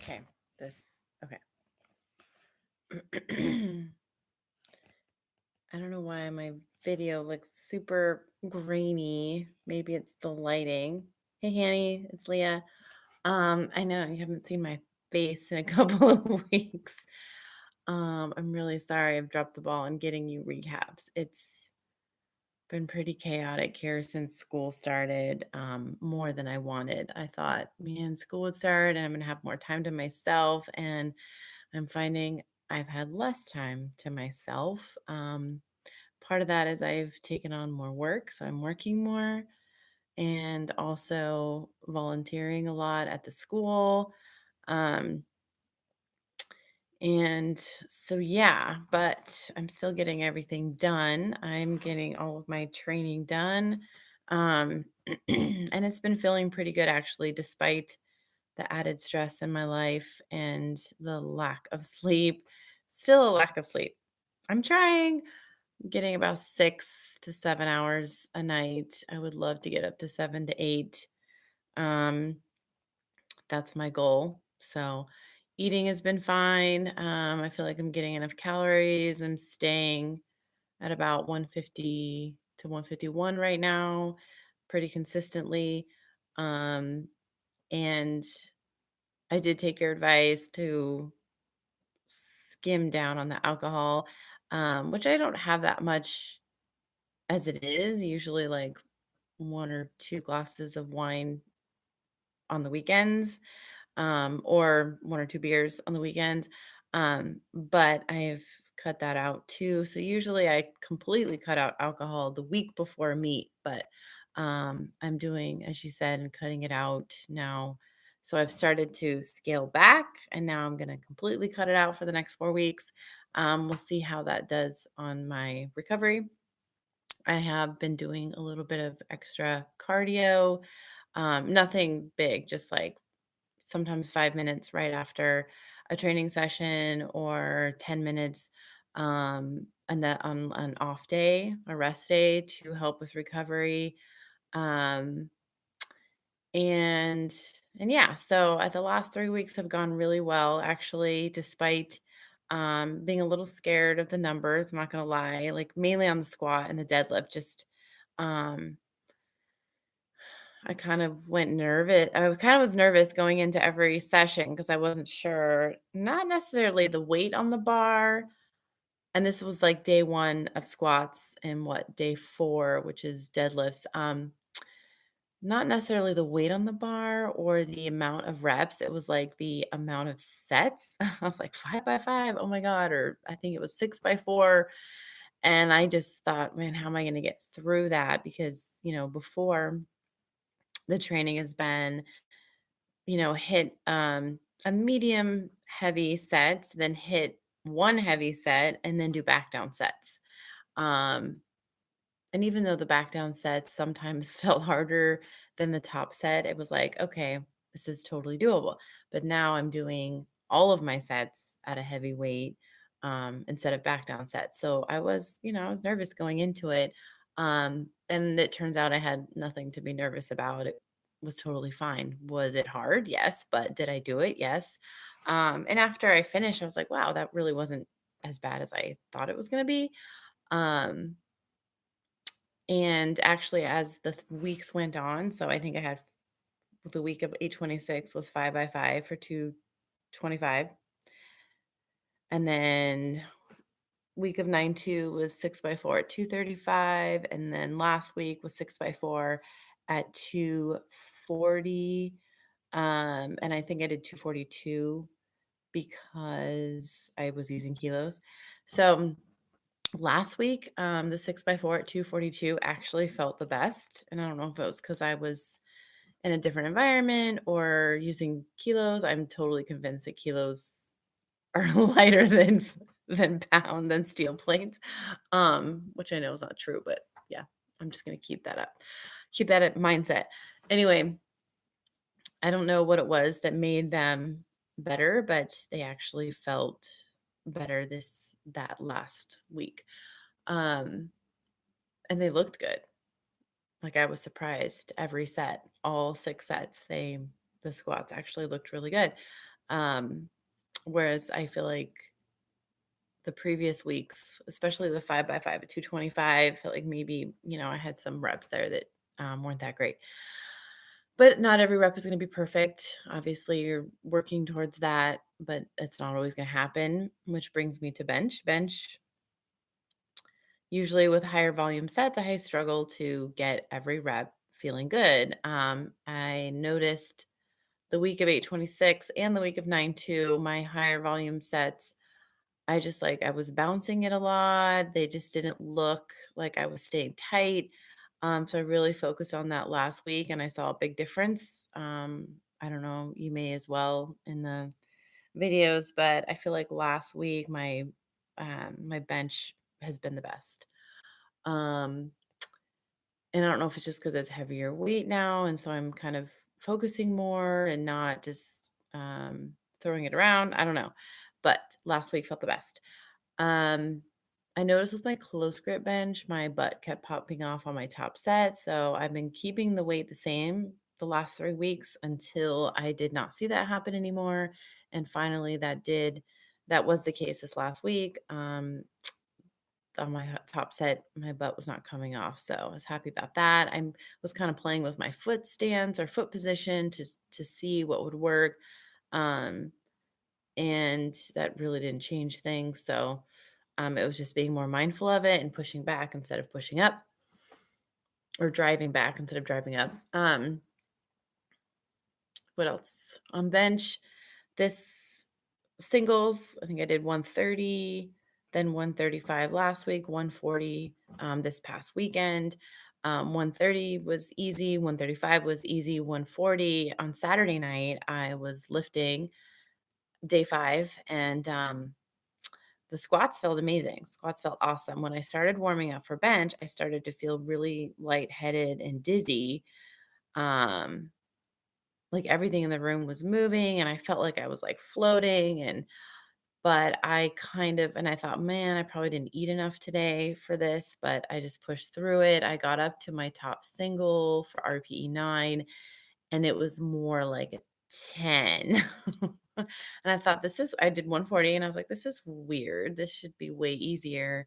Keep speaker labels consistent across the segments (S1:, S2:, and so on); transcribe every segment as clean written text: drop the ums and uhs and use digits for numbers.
S1: Okay, okay. I don't know why my video looks super grainy. Maybe it's the lighting. Hey, Hanny, it's Leah. I know you haven't seen my face in a couple of weeks. I'm really sorry I've dropped the ball on getting you recaps. It's been pretty chaotic here since school started, more than I wanted. I thought, man, school would start and I'm gonna have more time to myself, and I'm finding I've had less time to myself. Part of that is I've taken on more work, so I'm working more and also volunteering a lot at the school. Um, and so, yeah, but I'm still getting everything done. I'm getting all of my training done. Um, and it's been feeling pretty good actually, despite the added stress in my life and the lack of sleep. Still a lack of sleep. I'm trying, getting about 6 to 7 hours a night. I would love to get up to 7 to 8. Um, that's my goal. So, eating has been fine. I feel like I'm getting enough calories. I'm staying at about 150 to 151 right now, pretty consistently. Um, and I did take your advice to skim down on the alcohol, which I don't have that much as it is. Usually, like 1 or 2 glasses of wine on the weekends, or 1 or 2 beers on the weekends. But I've cut that out too. So usually I completely cut out alcohol the week before meet, but I'm doing, as you said, and cutting it out now. So I've started to scale back, and now I'm going to completely cut it out for the next 4 weeks. We'll see how that does on my recovery. I have been doing a little bit of extra cardio, nothing big, just like sometimes 5 minutes right after a training session or 10 minutes on an off day, a rest day to help with recovery. Um, and and yeah, so the last 3 weeks have gone really well, actually, despite being a little scared of the numbers. I'm not gonna lie, like mainly on the squat and the deadlift. Just um, I kind of went nervous. I kind of was nervous going into every session because I wasn't sure, not necessarily the weight on the bar. And this was like day one of squats and what day four, which is deadlifts. Not necessarily the weight on the bar or the amount of reps. It was like the amount of sets. I was like 5 by 5. Oh my God. Or I think it was 6 by 4. And I just thought, man, how am I going to get through that? Because, before the training has been, hit a medium heavy set, then hit one heavy set, and then do back down sets. Um, and even though the back down sets sometimes felt harder than the top set, it was like, okay, this is totally doable. But now I'm doing all of my sets at a heavy weight, instead of back down sets. So I was nervous going into it. And it turns out I had nothing to be nervous about. It was totally fine. Was it hard? Yes. But did I do it? Yes. And after I finished, I was like, wow, that really wasn't as bad as I thought it was going to be. Um, and actually, as the weeks went on, so I think I had the week of 826 was 5 by 5 for 225. And then week of 9-2 was 6 by 4 at 235. And then last week was 6 by 4 at 240. And I think I did 242 because I was using kilos. So last week, the 6 by 4 at 242 actually felt the best. And I don't know if it was because I was in a different environment or using kilos. I'm totally convinced that kilos are lighter than pound than steel plates, which I know is not true, but yeah, I'm just gonna keep that at mindset. Anyway, I don't know what it was that made them better, but they actually felt better that last week. Um, and they looked good. Like, I was surprised every set, all 6 sets, the squats actually looked really good. Um, Whereas I feel like the previous weeks, especially the 5x5 at 225, felt like maybe, I had some reps there that weren't that great. But not every rep is going to be perfect. Obviously, you're working towards that, but it's not always going to happen, which brings me to bench. Bench, usually with higher volume sets, I struggle to get every rep feeling good. I noticed the week of 826 and the week of 9-2, my higher volume sets, I was bouncing it a lot. They just didn't look like I was staying tight. So I really focused on that last week and I saw a big difference. I don't know, you may as well in the videos, but I feel like last week my bench has been the best. Um, and I don't know if it's just because it's heavier weight now, and so I'm kind of focusing more and not just throwing it around. I don't know, but last week felt the best. Um, I noticed with my close grip bench, my butt kept popping off on my top set. So I've been keeping the weight the same the last 3 weeks until I did not see that happen anymore. And finally, that was the case this last week. On my top set, my butt was not coming off. So I was happy about that. I was kind of playing with my foot stance or foot position to see what would work. Um, and that really didn't change things. So it was just being more mindful of it and pushing back instead of pushing up, or driving back instead of driving up. What else? On bench, this singles, I think I did 130, then 135 last week, 140 this past weekend. 130 was easy, 135 was easy, 140. On Saturday night, I was lifting day 5, and the squats felt amazing. Squats felt awesome. When I started warming up for bench, I started to feel really lightheaded and dizzy. Um, like everything in the room was moving and I felt like I was like floating, but I thought, man, I probably didn't eat enough today for this, but I just pushed through it. I got up to my top single for RPE 9 and it was more like a 10. And I thought, I did 140 and I was like, this is weird. This should be way easier.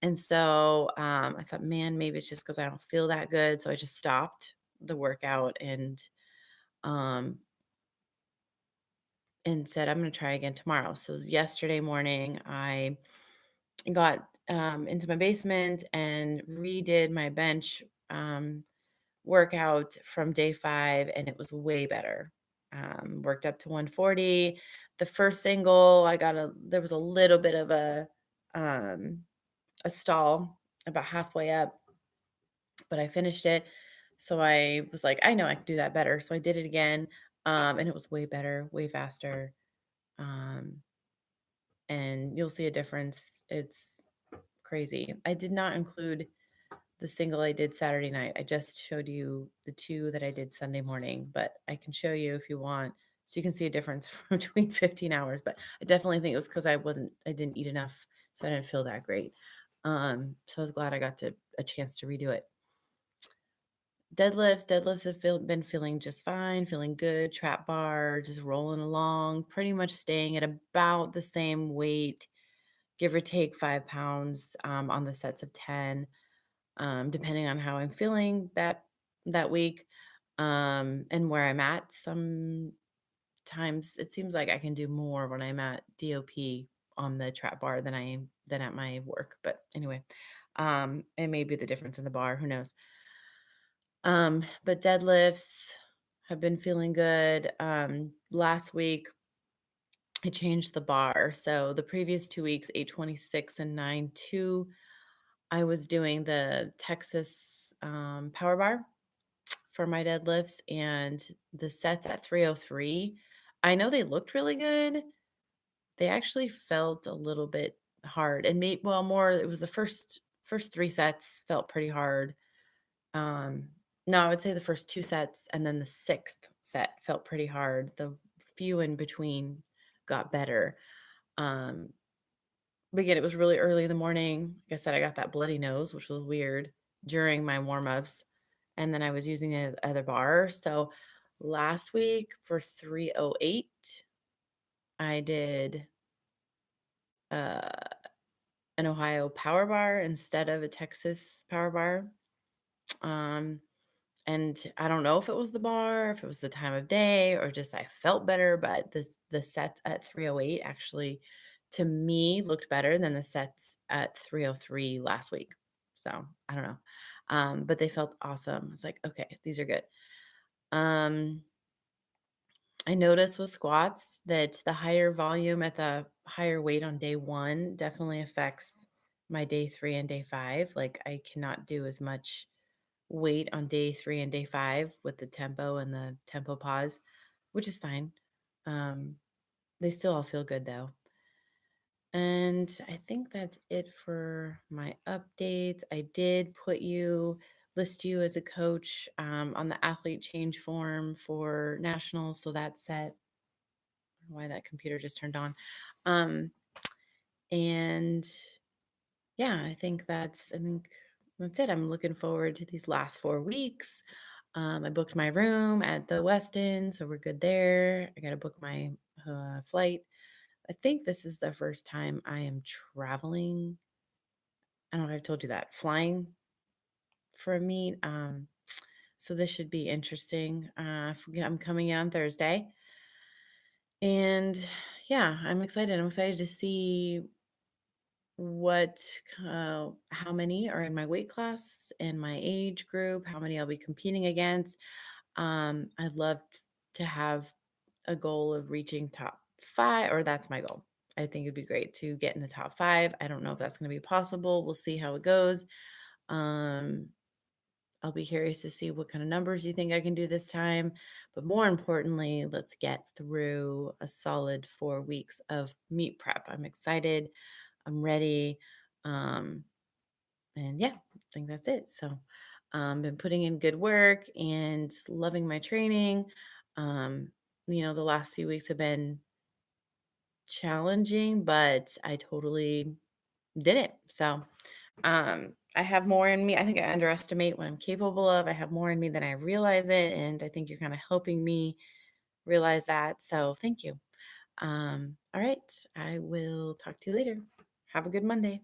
S1: And so I thought, man, maybe it's just because I don't feel that good. So I just stopped the workout um, and said, I'm going to try again tomorrow. So yesterday morning, I got into my basement and redid my bench workout from day 5, and it was way better. Worked up to 140. The first single, there was a little bit of um, a stall about halfway up, but I finished it. So I was like, I know I can do that better. So I did it again. And it was way better, way faster. Um, and you'll see a difference. It's crazy. I did not include the single I did Saturday night. I just showed you the 2 that I did Sunday morning, but I can show you if you want so you can see a difference between 15 hours. But I definitely think it was because I didn't eat enough, so I didn't feel that great. So I was glad I got a chance to redo it. Deadlifts have been feeling just fine, feeling good. Trap bar, just rolling along, pretty much staying at about the same weight, give or take 5 pounds on the sets of 10, depending on how I'm feeling that week and where I'm at. Sometimes it seems like I can do more when I'm at DOP on the trap bar than at my work. But anyway, it may be the difference in the bar. Who knows? But deadlifts have been feeling good. Last week I changed the bar. So the previous 2 weeks, 826 and 9-2, I was doing the Texas power bar for my deadlifts and the sets at 303. I know they looked really good. They actually felt a little bit hard and more, it was the first 3 sets felt pretty hard. Um, no, I would say the first 2 sets and then the 6th set felt pretty hard. The few in between got better. Um, but again, it was really early in the morning. Like I said, I got that bloody nose, which was weird during my warm-ups. And then I was using the other bar. So last week for 308, I did uh, an Ohio Power Bar instead of a Texas Power Bar. Um, and I don't know if it was the bar, if it was the time of day, or just I felt better, but the sets at 308 actually to me looked better than the sets at 303 last week. So I don't know. But they felt awesome. It's like, okay, these are good. Um, I noticed with squats that the higher volume at the higher weight on day one definitely affects my day three and day five. Like I cannot do as much weight on day three and day five with the tempo and the tempo pause, which is fine. Um, they still all feel good though. And I think that's it for my updates. I did list you as a coach on the athlete change form for nationals. So that's set. Why that computer just turned on. Um, and yeah, I think that's it. I'm looking forward to these last 4 weeks. I booked my room at the Westin, so we're good there. I got to book my flight. I think this is the first time I am traveling. I don't know if I've told you that, flying for a meet. So this should be interesting. I'm coming in on Thursday. And yeah, I'm excited. I'm excited to see what how many are in my weight class and my age group, how many I'll be competing against. I'd love to have a goal of reaching top 5, or that's my goal. I think it'd be great to get in the top 5. I don't know if that's going to be possible. We'll see how it goes. Um, I'll be curious to see what kind of numbers you think I can do this time. But more importantly, let's get through a solid 4 weeks of meet prep. I'm excited. I'm ready. Um, and yeah, I think that's it. So, been putting in good work and loving my training. Um, the last few weeks have been challenging, but I totally did it. So, I have more in me. I think I underestimate what I'm capable of. I have more in me than I realize it. And I think you're kind of helping me realize that. So, thank you. All right. I will talk to you later. Have a good Monday.